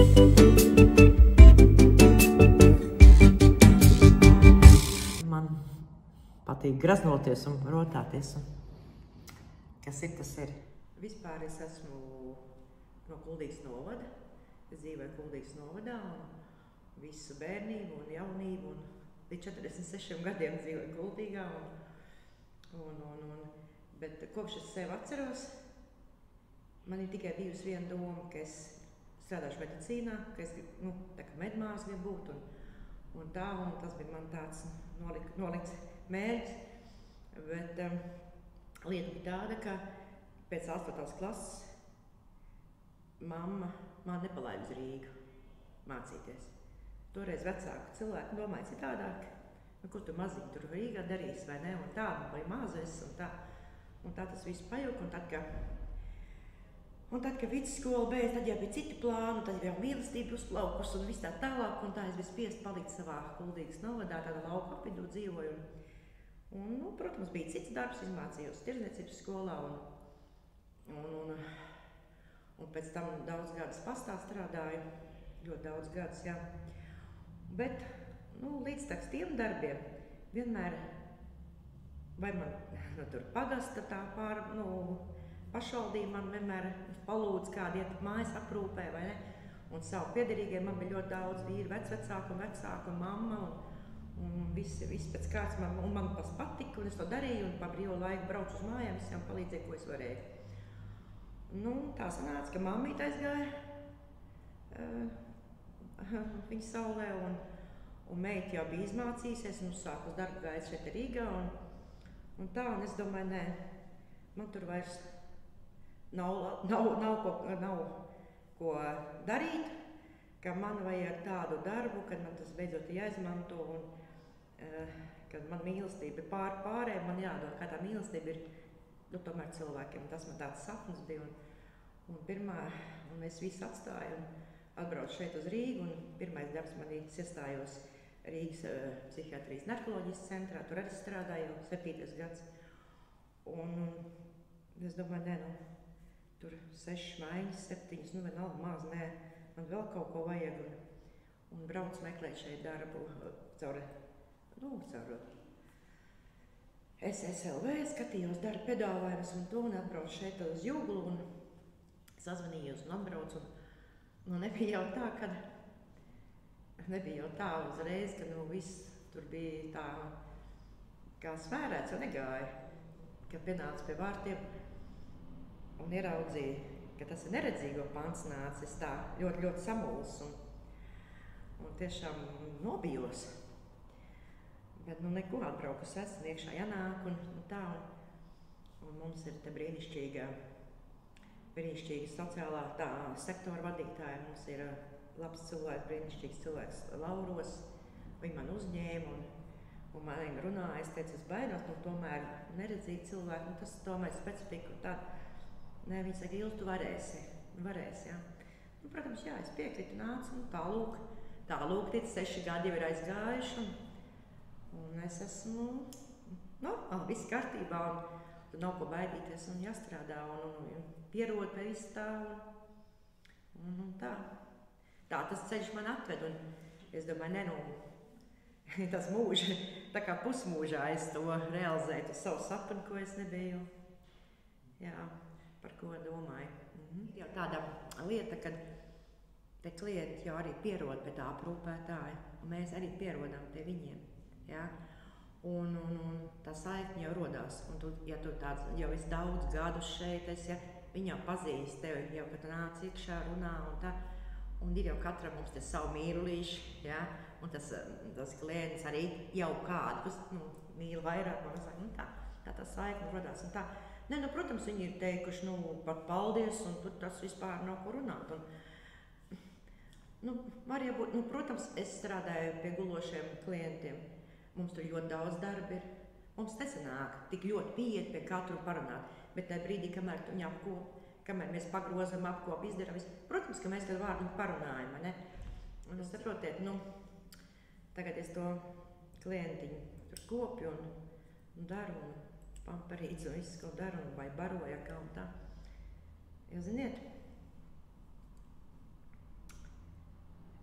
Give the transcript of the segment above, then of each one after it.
Man patīk graznoties un rotāties. Kas ir, tas ir. Vispār es esmu no Kuldīgas novada. Es dzīvoju Kuldīgas novadā un visu bērnību un jaunību un līdz 46 gadiem dzīvoju Kuldīgā. Bet kopš es sevi atceros, man ir tikai bijusi viena doma, ka es strādāšu medicīnā, ka es tā kā medmāsa gribu būt un tas bija man tāds nolikts mērķis. Bet lieta bija tāda, ka pēc 8. klases mamma man nepalaida uz Rīgu mācīties. Toreiz vecāku cilvēku domāja citādāk, ko tu maziņi tur Rīgā darīsi vai ne, un tā, vai mazais, un tā tas viss pajuka, un tad, kad vidusskola beidz, tad jau bija citi plāni, tad jau mīlestība uzplaukus un viss tā tālāk, un tā es biju spiest palikt savā Kuldīgas novadā, tāda lauka apvidū dzīvoju. Protams, bija cits darbs, izmācījos tirdzniecības skolā, un pēc tam daudz gadus pastā strādāju, ļoti daudz gadus, jā. Bet, līdz tiem darbiem vienmēr, vai man tur pagasta tā pašvaldība man vienmēr palūdz kādu iet mājas aprūpē, vai ne? Un savu piederīgiem man bija ļoti daudz vīri, vecvecāku un vecāku un mamma, un visi pēc kārtas man tas patika, un es to darīju, un pa brīvo laiku braucu uz mājām, visiem palīdzēju, ko es varēju. Tā sanāca, ka mammīte aizgāja viņa saulē, un meita jau bija izmācījusies, un uzsākus darbu gaidu šeit Rīgā, un es domāju, nē, man tur vairs nav ko darīt, ka man vajag tādu darbu, kad man tas beidzot jāizmanto, un kad man mīlestība pārējai, man jādod, kā tā mīlestība ir, tomēr cilvēkiem. Tas man tāds sapnis bija, un es visu atstāju un atbraucu šeit uz Rīgu, un pirmais darbs man iestājos Rīgas psihiatrijas narkoloģijas centrā, tur arī strādāju 7. gads. Un es domāju, tur 6 maiņas, 7, vienalga maz, man vēl kaut ko vajag, un braucu meklēt šeit darbu caur SSLV, skatījos darba piedāvājumus un atbraucu šeit uz Juglu, un sazvanījos un atbraucu, un nebija jau tā uzreiz, ka viss tur bija tā, kā svērēts, un negāja. Kad pienāca pie vārtiem un ieraudzīja, ka tas ir neredzīgo pants nācis, tā ļoti, ļoti samuls un tiešām nobijos. Bet neko atbraukus esmu, iekšā jānāk un tā, un mums ir te brīnišķīga sociālā tā sektora vadītāja, mums ir labs cilvēks, brīnišķīgs cilvēks Lauros, viņi man uzņēma un man runāja, es teicu, es baidos, tomēr neredzīgi cilvēki, tas tomēr specifika un tāda. Nē, viņi saka, Ilz, tu varēsi, jā. Protams, jā, es piekrītu, nācu, un tālūk, 6 gadi jau ir aizgājuši, un es esmu, viss kārtībā, un nav ko baidīties, un jāstrādā, un pierod pie visu tā, un tā. Tā tas ceļš man atved, un es domāju, tas mūža, tā kā pusmūžā es to realizēju, to savu sapni, ko es nebiju, par ko domāju. Jau tāda lieta, kad te klienti jau arī pierod pie tā aprūpētāja, un mēs arī pierodam pie viņiem, un tā saikņa jau rodās, un ja tu tāds jau esi daudz gadus šeit, viņi jau pazīst tevi, jau, kad tu nāc iekšā runā un tā, un ir jau katram mums te savu mīlulīši, un tas klients arī jau kādu, kas mīl vairāk, man saka, tā saikne rodās un tā. Protams, viņi ir teikuši, pat paldies, un tas vispār nav ko runāt. Var jābūt, protams, es strādāju pie gulošiem klientiem, mums tur ļoti daudz darba ir, mums nesanāk tik ļoti pieiet pie katru parunāt, bet tajā brīdī, kamēr tu viņu kamēr mēs pagrozam, apkop, izdaram visu, protams, ka mēs kādu vārdu parunājam, ne? Un es saprotiet, tagad es to klientiņu tur kopju un daru, un pamparīdzu un visu, ko daru, vai baroju, kā un tā. Jo, ziniet,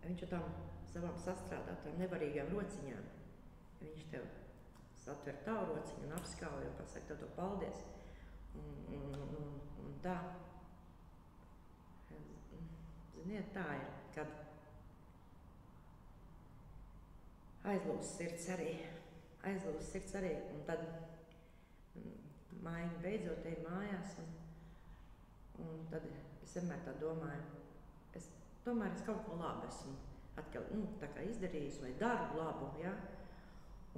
viņš ar tām savām sastrādātām nevarīgām rociņām, viņš tev satver tavu rociņu un apskauj un pasaka tev to paldies. Un tā. Ziniet, tā ir, kad aizlūst sirds arī, un tad mājiņa beidzot ej mājās, un tad es vienmēr tā domāju, tomēr es kaut ko labu esmu atkal, tā kā izdarījis vai daru labu, ja?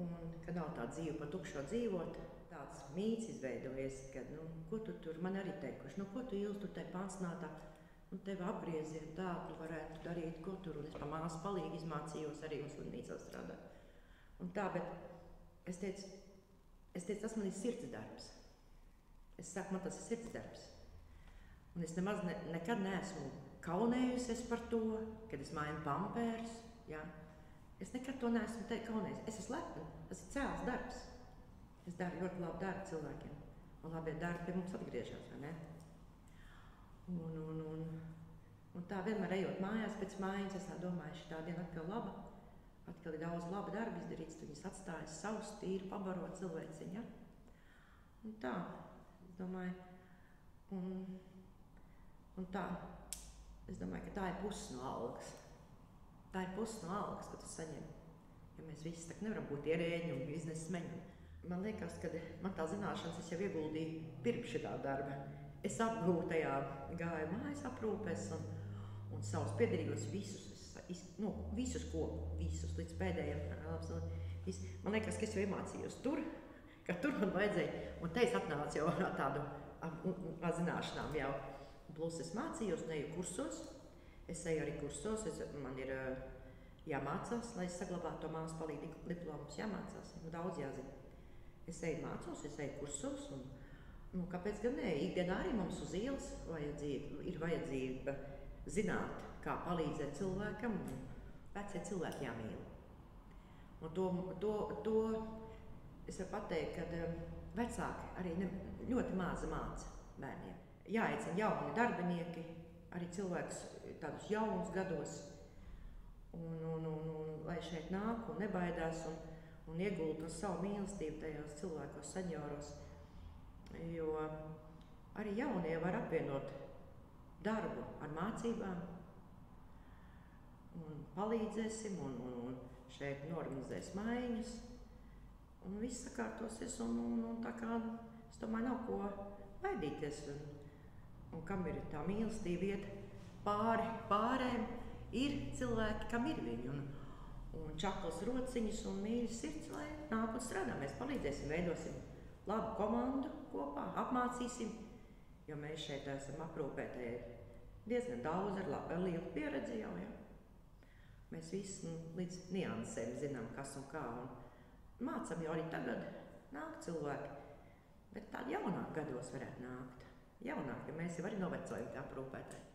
Un kad nav tā dzīve pa tukšo dzīvot, tāds mīts izveidojies, kad, ko tu tur, man arī teikuši, ko tu Ilz tur tai pansnātā, tevi apgrieziet tā, tu varētu darīt, ko tur, un es pa māsu palīgi izmācījos arī un slimnīcā strādāt. Un tā, bet es teicu, tas man ir sirds darbs. Es saku, man tas ir sirds darbs. Un es nemaz nekad neesmu kaunējusies par to, kad es mainu pampērus, ja? Es nekad to neesmu kaunējusies. Es esmu lepna, tas ir cēls darbs. Es daru ļoti labu darbu cilvēkiem. Un labie darbi pie mums atgriežas, vai ne? Un tā vienmēr ejot mājās pēc mājas, es tā domāju, šitā diena atkal laba. Atkal ir daudz laba darba izdarīts, tu viņas atstājas savus tīri, pabarot cilvēciņu, ja? Un tā, es domāju, un tā, es domāju, ka tā ir puses no algas. Tā ir puses no algas, ko tu saņem. Ja mēs visi tak nevaram būt ierēģi un biznesmeņi. Man liekas, ka man tā zināšanas es jau ieguldīju pirms šitā darba. Es apgūtajā gāju mājas aprūpēs un savus piederīgos visus līdz pēdējiem. Man liekas, ka es jau iemācījos tur, ka tur man vajadzēja, un te es atnācu jau ar tādu zināšanām jau. Plus es mācījos, neju kursos, es eju arī kursos, man ir jāmācās, lai es saglabātu to māsu palīgu diplomus, jāmācās, daudz jāzina. Es eju mācos, es eju kursos, un kāpēc gan ne? Ikdienā arī mums uz ielas ir vajadzība zināt, kā palīdzēt cilvēkam, un vecie cilvēki jāmīl. Un to es varu pateikt, ka vecāki arī ļoti mazi māca bērniem. Jāaicina jauni darbinieki, arī cilvēks tādus jaunus gados, un lai šeit nāk un nebaidās un iegulda savu mīlestību tajos cilvēkos, senioros, jo arī jaunie var apvienot darbu ar mācībām, un palīdzēsim, un šeit norganizēs maiņas, un viss sakārtosies, un tā kā, es domāju, nav ko baidīties, un kam ir tā mīlestība iet pārēm, ir cilvēki, kam ir viņi, un čaklas rociņas un mīļas sirds, lai nāk un strādā. Mēs palīdzēsim, veidosim labu komandu kopā, apmācīsim, jo mēs šeit esam aprūpētāji diezgan daudz ar lielu pieredzi jau, ja? Mēs visi līdz niansēm zinām, kas un kā, un mācam jau arī tagad nāk cilvēki, bet tādi jaunāk gados varētu nākt. Jaunāk, ja mēs jau arī novecojam kā aprūpētāji.